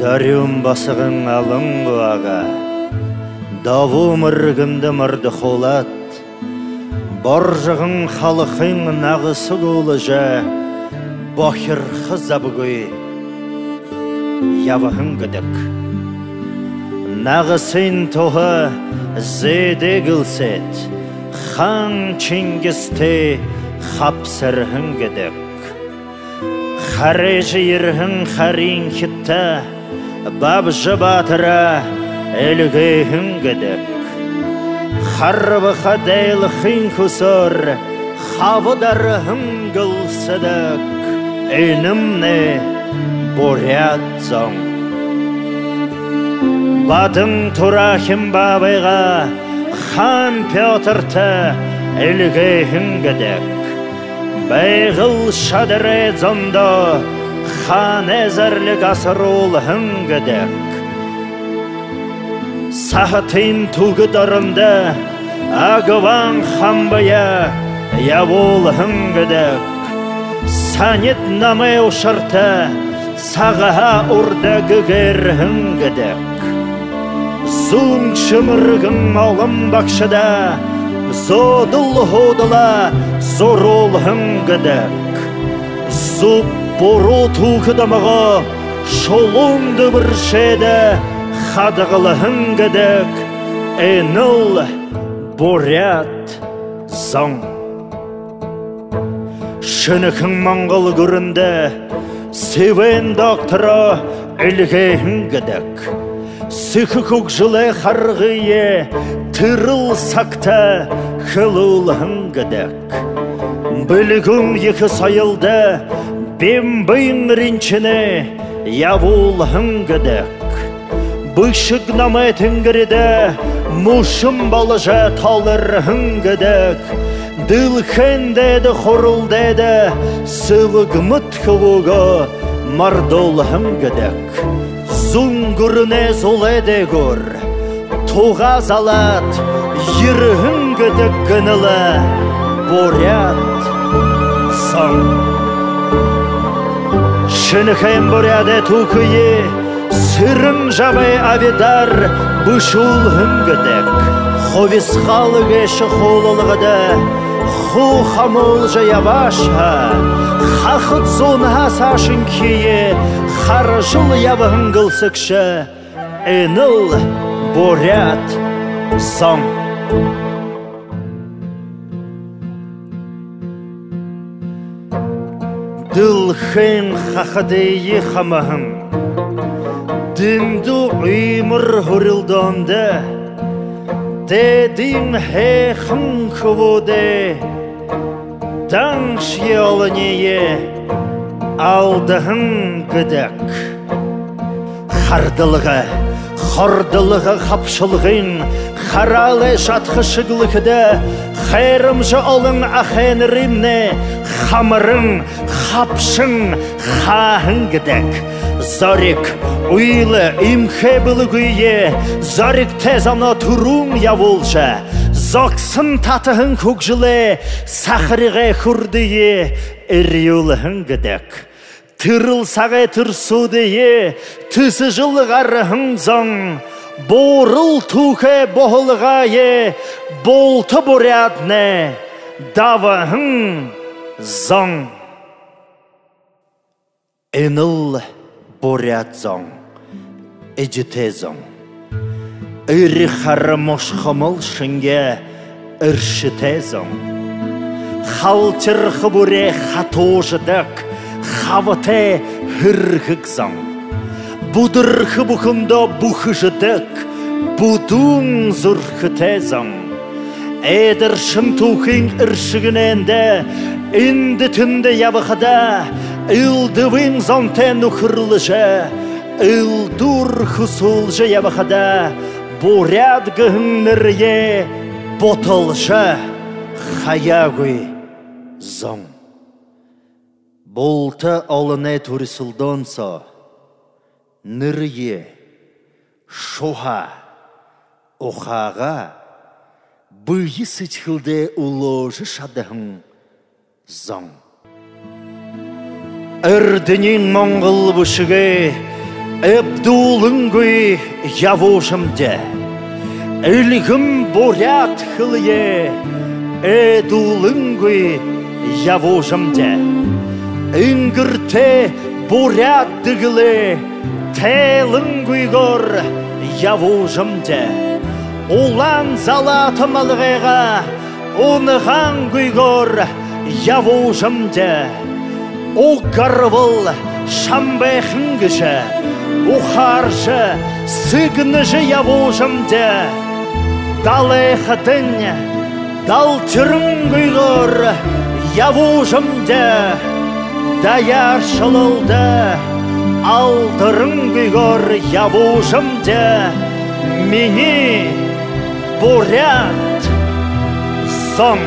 Дарюм басығын алың бұаға, даву мұргімді мұрды қолат, Боржығын халықың нағысы қолы жа, Бахыр қызабы көй, явығын күдік. Нағысын тоғы зеде гілсет, Хан Чингисте хапсырғын күдік. Харежі ерғін харин хитта, Бабжы батыра әлгейгін күдік. Харвыға дейл хин күсір, Хавыдарғын гілсідік. Әнімне борят зоң. Бадың турахым бабайға, Хан Петрті әлгейгін күдік. Бәйғыл шадыры зонда, Хан әзірлік асырул хүнгідік. Сағытын түгі дұрынды, Ағыван қамбая, Явул хүнгідік. Санет намы ұшырты, Сағыға ұрды гүгер хүнгідік. Зұң шымырғын олым бақшыда, Зодыл ғодыла, Зорол хүнгідік. Зұп бору тұқыдамыға, Шолыңды бір шеді, Қадығылы хүнгідік. Әніл борят зоң. Шынықың маңғыл көрінді, Севен доктора әлге хүнгідік. Сықы көк жылы қарғые, Тырыл сақта қылыл хүнгідік. Білігің екі сайылды, Бембейн ринчіне явул хүнгідік. Бұшық намы түнгірді, Мұшым балыжа талыр хүнгідік. Дылхендеді қорылдеді, Сывыг мұтқывығы мардол хүнгідік. Зұңгіріне золеде көр, Туға залат, Ері хүнгідік гынылы, Борят зоң. Шынықайым боряды тұқыйы, Сырым жабай авидар бұшыл хүнгідік. Ховис қалығы шықолылығыды, Ху хамол жаяваша, Хақыт зонға сашын кейі, Харжыл явығын қылсықшы, Әніл борят зоң. Дылхын хақыдейі қамағын, Дінді ұймыр хүрілдонды, Дедім хеқын күвуді, Данш елінее алдығын күдік. Қардылығы, қордылығы қапшылғын, Қаралы жатқышығылықыды, Қайрымжы олың ақен римне, Қамырын, қапшын, қағын күдік. Зарик уйлы имхе білігүйе, Зарик тез ана тұрун явулжа, Зоксын татығын көкжілі, Сақырыға күрдіе, Ирюлығын күдік. Тырыл сағай тұрсудие, Түсі жылғарығын зоң, Борыл тұқы боғылғайе, Болты борядны, Давығын зоң. Әніл борят зоң, Эджіте зоң. Үрі қары мұшқымыл шынге үршіте зоң. Қалтырқы бұре қатожыдық, Қавыте хүргік зоң. Бұдырқы бұқында бұқыжыдық, Бұдың зұрқыте зоң. Әдір шын тұқың үршігіненді, Инді түнді явықыда, Илдывың зонтен ұқырлыжа, Илдур хусулжа явықыда, Борят гүннірге ботылжа, Хаягуй зоң. Болты олыне турисылдонса, Нірге, Шоға, Оқаға, Бұйы сычхылды ұложы шадығын зоң. Үрдінен Моңғыл бұшығы, Эбдулынгуй явушымде, Ильгым бурят хылые, Эдулынгуй явушымде. Ингірте бурят дыгылы, Телынгуйгор явушымде. Улан залатымалғыға, Уныған гуйгор явушымде. О гарвыл шамбайхынгышы, Ухаршы сыгнышы явушымде. Далайхытын, далтырын гуйгор явушымде. Даяр шылылды, алдырын гуйгор явушымде. Мені бурят сон.